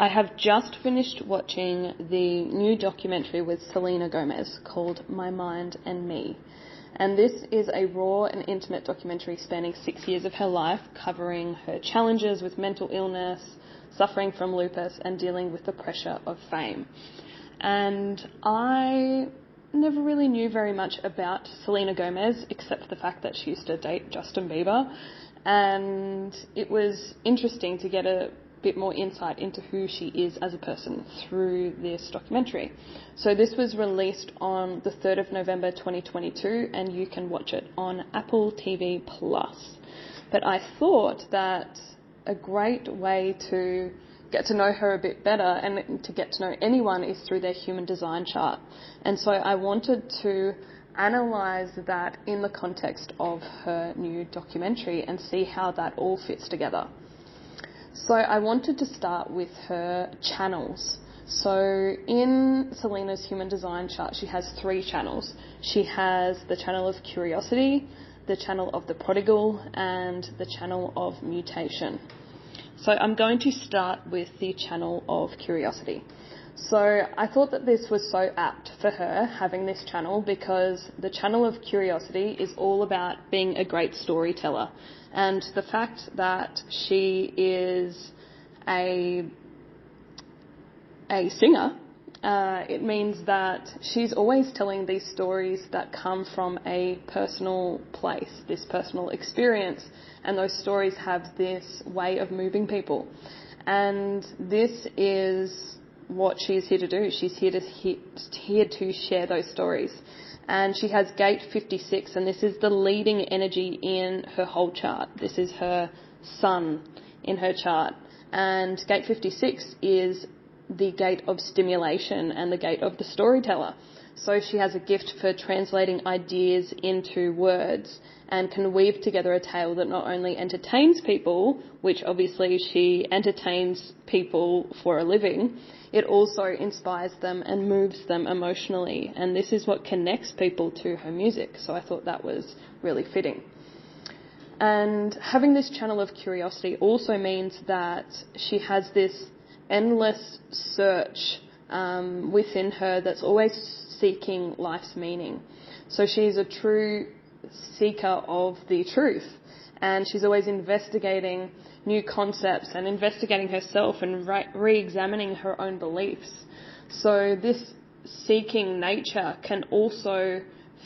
I have just finished watching the new documentary with Selena Gomez called My Mind and Me. And this is a raw and intimate documentary spanning 6 years of her life, covering her challenges with mental illness, suffering from lupus, and dealing with the pressure of fame. And I never really knew very much about Selena Gomez, except for the fact that she used to date Justin Bieber. And it was interesting to get a bit more insight into who she is as a person through this documentary. So this was released on the 3rd of November 2022, and you can watch it on Apple TV+. But I thought that a great way to get to know her a bit better and to get to know anyone is through their human design chart. And so I wanted to analyse that in the context of her new documentary and see how that all fits together. So I wanted to start with her channels. So in Selena's human design chart, she has 3 channels. She has the channel of curiosity, the channel of the prodigal, and the channel of mutation. So I'm going to start with the channel of curiosity. So I thought that this was so apt for her, having this channel, because the channel of curiosity is all about being a great storyteller. And the fact that she is a singer, it means that she's always telling these stories that come from a personal place, this personal experience, and those stories have this way of moving people. And this is what she's here to do. She's here to share those stories. And she has gate 56, and this is the leading energy in her whole chart. This is her sun in her chart. And gate 56 is the gate of stimulation and the gate of the storyteller. So she has a gift for translating ideas into words and can weave together a tale that not only entertains people, which obviously she entertains people for a living, it also inspires them and moves them emotionally. And this is what connects people to her music. So I thought that was really fitting. And having this channel of curiosity also means that she has this endless search within her that's always seeking life's meaning. So she's a true seeker of the truth, and she's always investigating new concepts and investigating herself and re-examining her own beliefs. So this seeking nature can also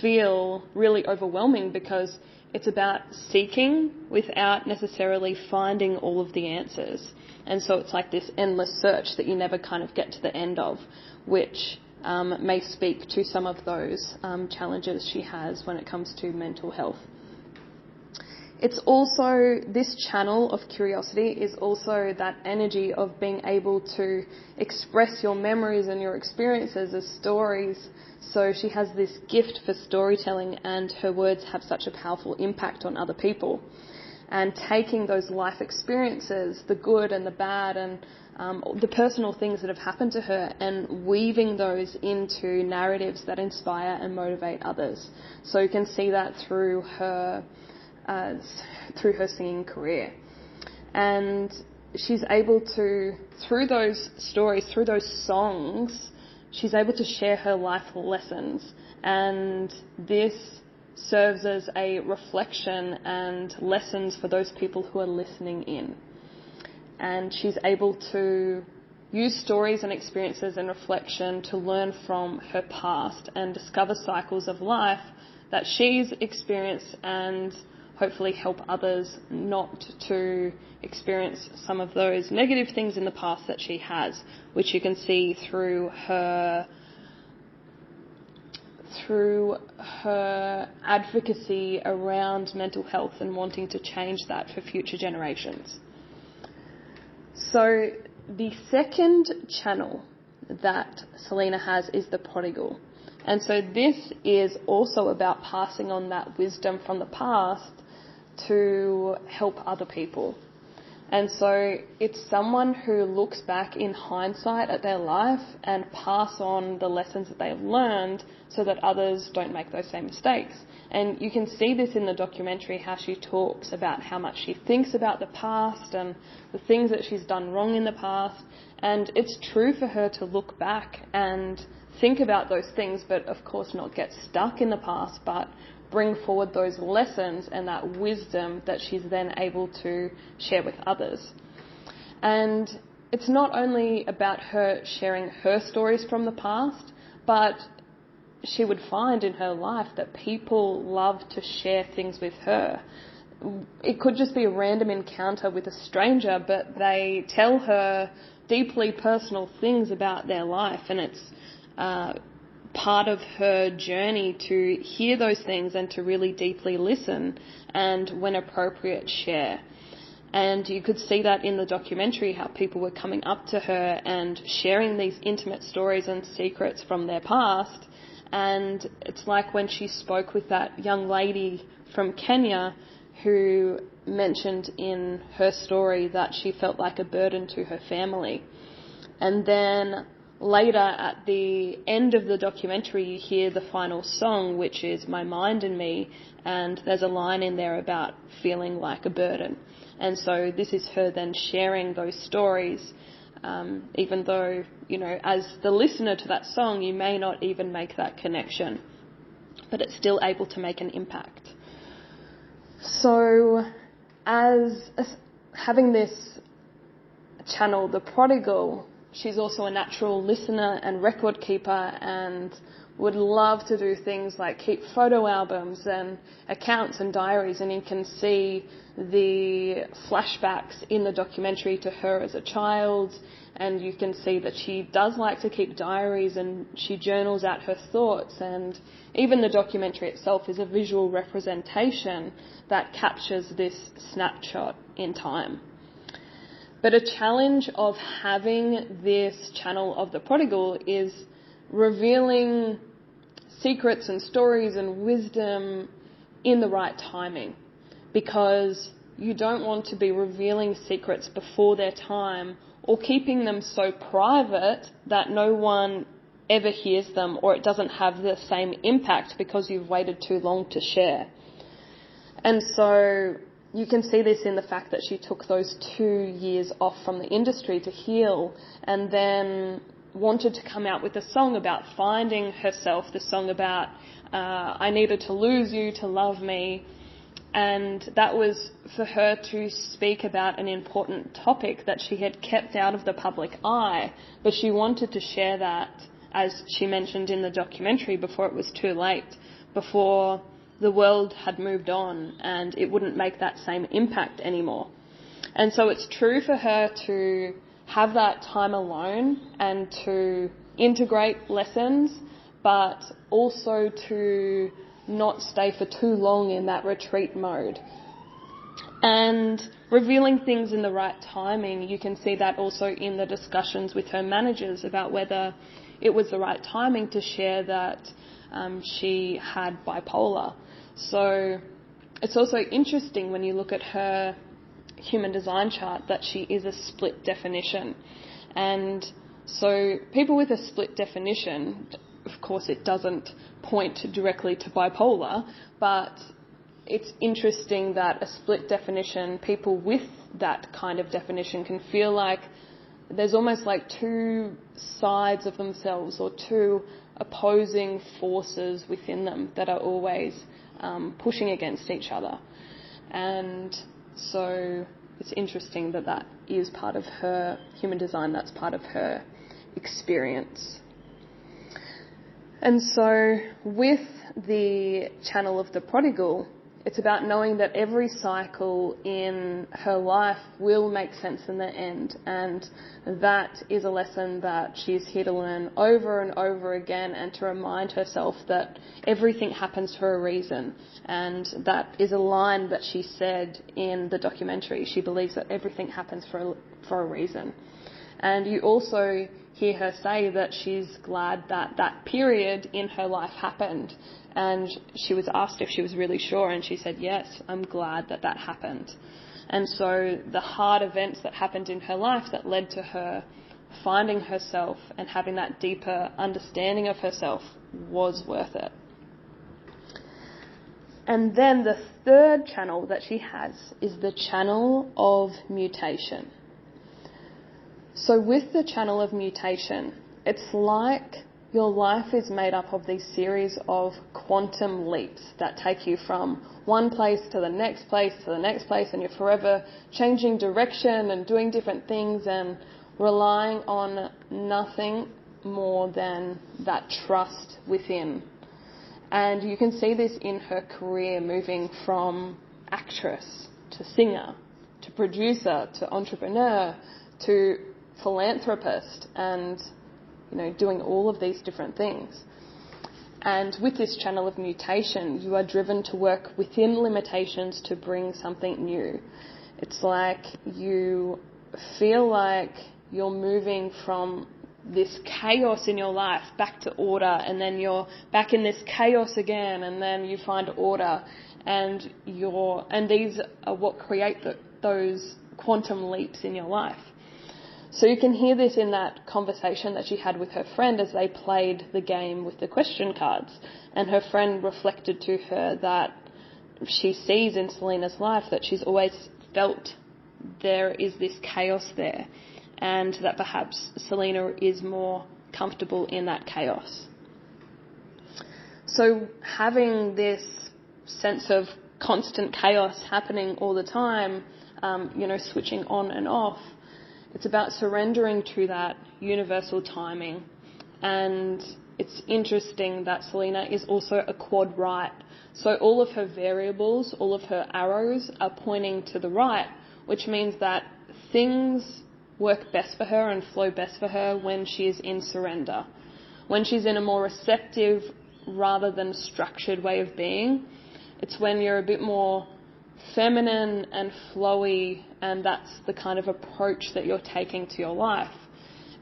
feel really overwhelming because it's about seeking without necessarily finding all of the answers. And so it's like this endless search that you never kind of get to the end of, which may speak to some of those challenges she has when it comes to mental health. It's also, this channel of curiosity is also that energy of being able to express your memories and your experiences as stories. So she has this gift for storytelling, and her words have such a powerful impact on other people. And taking those life experiences, the good and the bad, and the personal things that have happened to her, and weaving those into narratives that inspire and motivate others. So you can see that through her singing career. And she's able to, through those stories, through those songs, she's able to share her life lessons. And this serves as a reflection and lessons for those people who are listening in. And she's able to use stories and experiences and reflection to learn from her past and discover cycles of life that she's experienced, and hopefully help others not to experience some of those negative things in the past that she has, which you can see through her advocacy around mental health and wanting to change that for future generations. So the second channel that Selena has is the prodigal. And so this is also about passing on that wisdom from the past to help other people. And so it's someone who looks back in hindsight at their life and pass on the lessons that they've learned so that others don't make those same mistakes. And you can see this in the documentary, how she talks about how much she thinks about the past and the things that she's done wrong in the past. And it's true for her to look back and think about those things, but of course not get stuck in the past, but bring forward those lessons and that wisdom that she's then able to share with others. And it's not only about her sharing her stories from the past, but she would find in her life that people love to share things with her. It could just be a random encounter with a stranger, but they tell her deeply personal things about their life, and it's part of her journey to hear those things and to really deeply listen and, when appropriate, share. And you could see that in the documentary, how people were coming up to her and sharing these intimate stories and secrets from their past. And it's like when she spoke with that young lady from Kenya who mentioned in her story that she felt like a burden to her family. And then later, at the end of the documentary, you hear the final song, which is My Mind and Me, and there's a line in there about feeling like a burden. And so this is her then sharing those stories, even though, as the listener to that song, you may not even make that connection, but it's still able to make an impact. So as having this channel, the prodigal, she's also a natural listener and record keeper and would love to do things like keep photo albums and accounts and diaries, and you can see the flashbacks in the documentary to her as a child, and you can see that she does like to keep diaries and she journals out her thoughts, and even the documentary itself is a visual representation that captures this snapshot in time. But a challenge of having this channel of the prodigal is revealing secrets and stories and wisdom in the right timing, because you don't want to be revealing secrets before their time or keeping them so private that no one ever hears them, or it doesn't have the same impact because you've waited too long to share. And so you can see this in the fact that she took those 2 years off from the industry to heal, and then wanted to come out with a song about finding herself, the song about I needed to lose you to love me. And that was for her to speak about an important topic that she had kept out of the public eye, but she wanted to share that, as she mentioned in the documentary, before it was too late, before the world had moved on and it wouldn't make that same impact anymore. And so it's true for her to have that time alone and to integrate lessons, but also to not stay for too long in that retreat mode. And revealing things in the right timing, you can see that also in the discussions with her managers about whether it was the right timing to share that she had bipolar. So it's also interesting when you look at her human design chart that she is a split definition. And so people with a split definition, of course it doesn't point directly to bipolar, but it's interesting that a split definition, people with that kind of definition can feel like there's almost like two sides of themselves or two opposing forces within them that are always pushing against each other. And so it's interesting that that is part of her human design, that's part of her experience. And so with the channel of the prodigal, it's about knowing that every cycle in her life will make sense in the end, and that is a lesson that she's here to learn over and over again, and to remind herself that everything happens for a reason. And that is a line that she said in the documentary. She believes that everything happens for a reason. And you also hear her say that she's glad that that period in her life happened. And she was asked if she was really sure, and she said, yes, I'm glad that that happened. And so the hard events that happened in her life that led to her finding herself and having that deeper understanding of herself was worth it. And then the third channel that she has is the channel of mutation. So with the channel of mutation, it's like your life is made up of these series of quantum leaps that take you from one place to the next place to the next place, and you're forever changing direction and doing different things and relying on nothing more than that trust within. And you can see this in her career, moving from actress to singer to producer to entrepreneur to philanthropist, and doing all of these different things. And with this channel of mutation, you are driven to work within limitations to bring something new. It's like you feel like you're moving from this chaos in your life back to order, and then you're back in this chaos again, and then you find order, and these are what create those quantum leaps in your life. So you can hear this in that conversation that she had with her friend as they played the game with the question cards. And her friend reflected to her that she sees in Selena's life that she's always felt there is this chaos there, and that perhaps Selena is more comfortable in that chaos. So having this sense of constant chaos happening all the time, switching on and off, it's about surrendering to that universal timing. And it's interesting that Selena is also a quad right. So all of her variables, all of her arrows are pointing to the right, which means that things work best for her and flow best for her when she is in surrender. When she's in a more receptive rather than structured way of being, it's when you're a bit more feminine and flowy, and that's the kind of approach that you're taking to your life.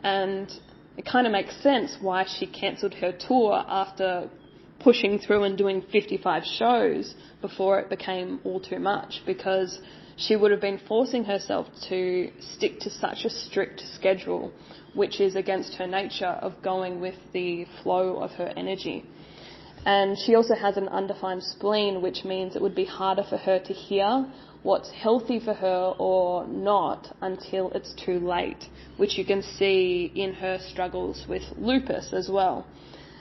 And it kind of makes sense why she cancelled her tour after pushing through and doing 55 shows before it became all too much, because she would have been forcing herself to stick to such a strict schedule, which is against her nature of going with the flow of her energy. And she also has an undefined spleen, which means it would be harder for her to hear what's healthy for her or not until it's too late, which you can see in her struggles with lupus as well.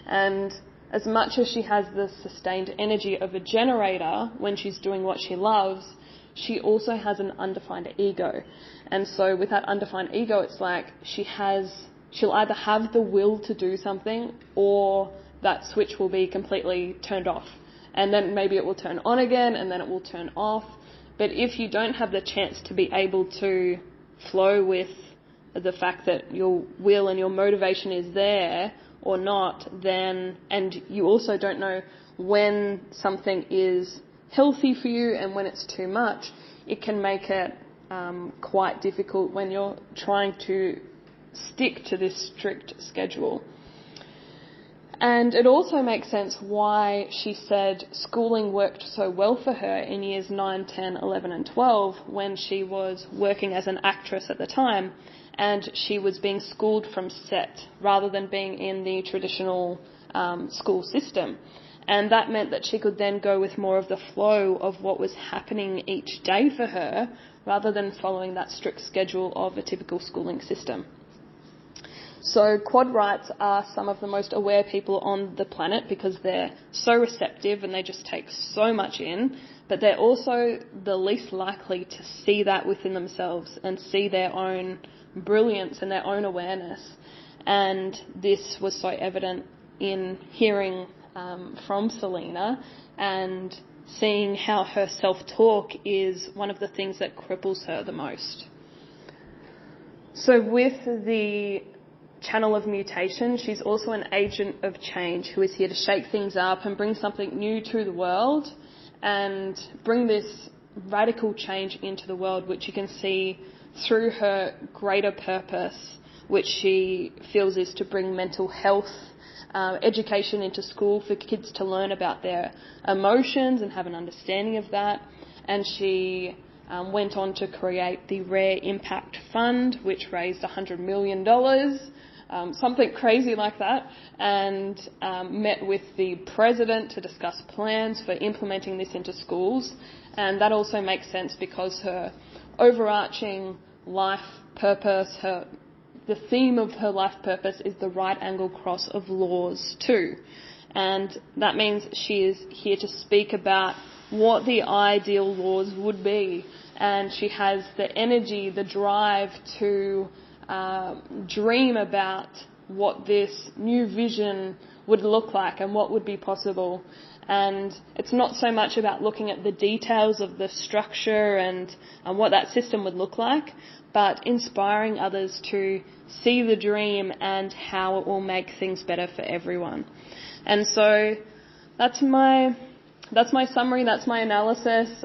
And as much as she has the sustained energy of a generator when she's doing what she loves, she also has an undefined ego. And so with that undefined ego, it's like she'll either have the will to do something, or that switch will be completely turned off. And then maybe it will turn on again, and then it will turn off. But if you don't have the chance to be able to flow with the fact that your will and your motivation is there or not, then, and you also don't know when something is healthy for you and when it's too much, it can make it quite difficult when you're trying to stick to this strict schedule. And it also makes sense why she said schooling worked so well for her in years 9, 10, 11 and 12 when she was working as an actress at the time, and she was being schooled from set rather than being in the traditional school system. And that meant that she could then go with more of the flow of what was happening each day for her rather than following that strict schedule of a typical schooling system. So quad rights are some of the most aware people on the planet because they're so receptive and they just take so much in, but they're also the least likely to see that within themselves and see their own brilliance and their own awareness. And this was so evident in hearing from Selena and seeing how her self-talk is one of the things that cripples her the most. So with the channel of mutation, she's also an agent of change who is here to shake things up and bring something new to the world and bring this radical change into the world, which you can see through her greater purpose, which she feels is to bring mental health education into school for kids to learn about their emotions and have an understanding of that. And she went on to create the Rare Impact Fund, which raised $100 million, something crazy like that, and met with the president to discuss plans for implementing this into schools. And that also makes sense because her overarching life purpose, the theme of her life purpose is the right angle cross of laws too. And that means she is here to speak about what the ideal laws would be. And she has the energy, the drive to dream about what this new vision would look like and what would be possible. And it's not so much about looking at the details of the structure and what that system would look like, but inspiring others to see the dream and how it will make things better for everyone. And so that's my summary, that's my analysis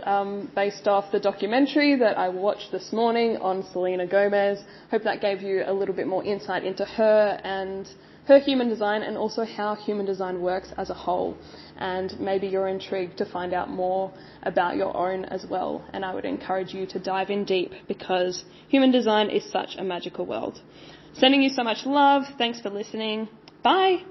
based off the documentary that I watched this morning on Selena Gomez. Hope that gave you a little bit more insight into her and her human design, and also how human design works as a whole. And maybe you're intrigued to find out more about your own as well. And I would encourage you to dive in deep, because human design is such a magical world. Sending you so much love. Thanks for listening. Bye.